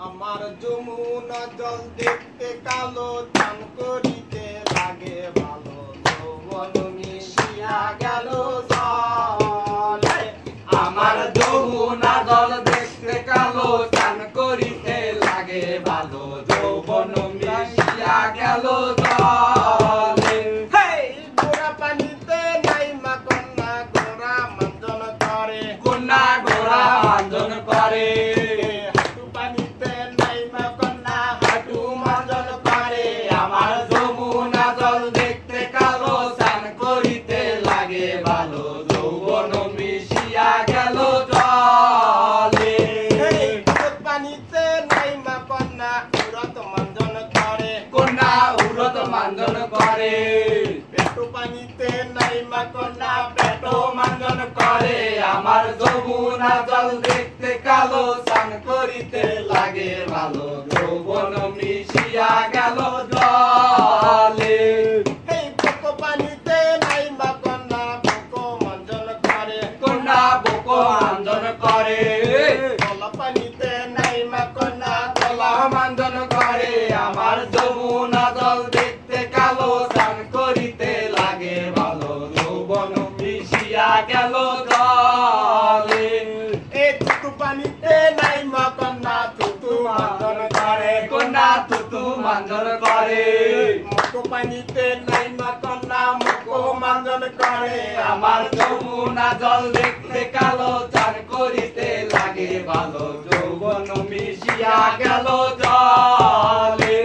আমার যমুনা জল দেখতে কালো, চান করিতে লাগে ভালো, যৌবন মিশিয়া গেল জলে। আমার যমুনা জল দেখতে কালো, চান করিতে লাগে ভালো, যৌবন মিশিয়া গেল জলে। গোড়া পানিতে নাইমা কন্যা, গোড়া মাঞ্জন করে, কন্যা গোড়া মাঞ্জন করে। হাঁটু পানিতে নাইমা কন্যা, হাঁটু মাঞ্জন করে। আমার যমুনা জল দেখতে কালো, চান করিতে লাগে ভালো, যৌবন মিশিয়া গেল জলে। পানিতে নাইমা কন্যা, উরত মাঞ্জন করে, কন্যা উরত মাঞ্জন করে। পেটু পানিতে নাইমা কন্যা, পেটো মাঞ্জন করে। আমার যমুনা জল দেখতে কালো, চান করিতে লাগে ভালো, যৌবন মিশিয়া গেল জলে। বুকো পানিতে নাইমা কন্যা, বুকো মাঞ্জন করে, কন্যা বুকো মাঞ্জন করে। গলা পানিতে নাইমা কন্যা, গলা মাঞ্জন করে। আমার যমুনা জল দেখতে কালো, চান করিতে লাগে ভালো, যৌবন মিশিয়া গেল জলে। থুতু পানিতে নাইমা কন্যা, থুতু মাঞ্জন করে, কন্যা তুতু মাঞ্জন করে। মুখো পানিতে নাইমা কন্যা, মুখো মাঞ্জন করে। আমার যমুনা জল দেখতে কালো, চান করিতে লাগে ভালো, যৌবন মিশিয়া গেল জলে।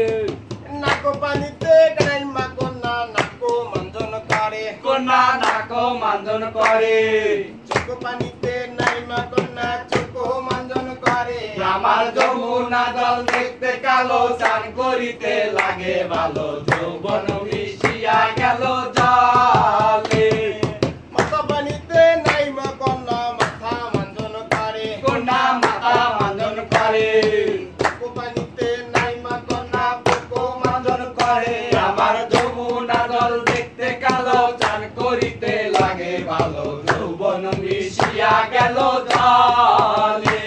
নাকো পানিতে নাইমা কন্যা, নাকো মাঞ্জন করে, কন্যা নাক মাঞ্জন করে। চোখ পানিতে নাইমা কন্যা, চোখ মাঞ্জন করে। আমার যমুনা জল দেখতে কালো, চান করিতে লাগে ভালো, যৌবন মিশিয়া গেল জলে। মাথা পানিতে নাইমা কন্যা, মাথা মাঞ্জন করে, কন্যা মাথা মাঞ্জন করে। বুকো পানিতে নাইমা কন্যা, বুকো মাঞ্জন করে। আমার যমুনা জল দেখতে কালো, চান করিতে লাগে ভালো, যৌবন মিশিয়া গেল জলে।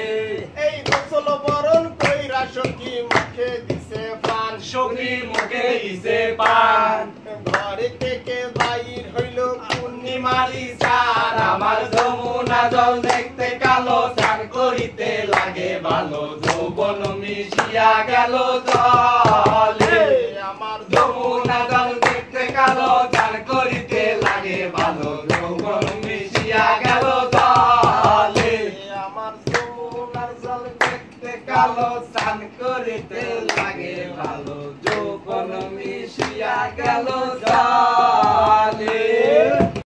এই গোসল বরণ কইরা সখী মুখে দিছে পান, সখী মুখে দিছে পান। ঘরে থেকে বাইর হইল পূর্ণিমারি চাঁদ। আমার যমুনা জল দেখতে কালো, চান করিতে লাগে ভালো, যৌবন মিশিয়া গেল জলে। আমার যমুনা জল দেখতে কালো, চান করিতে লাগে ভালো, যৌবন মিশিয়া গেল জলে। আমার যমুনার জল দেখতে কালো, চান করিতে লাগে ভালো, যৌবন মিশিয়া গেল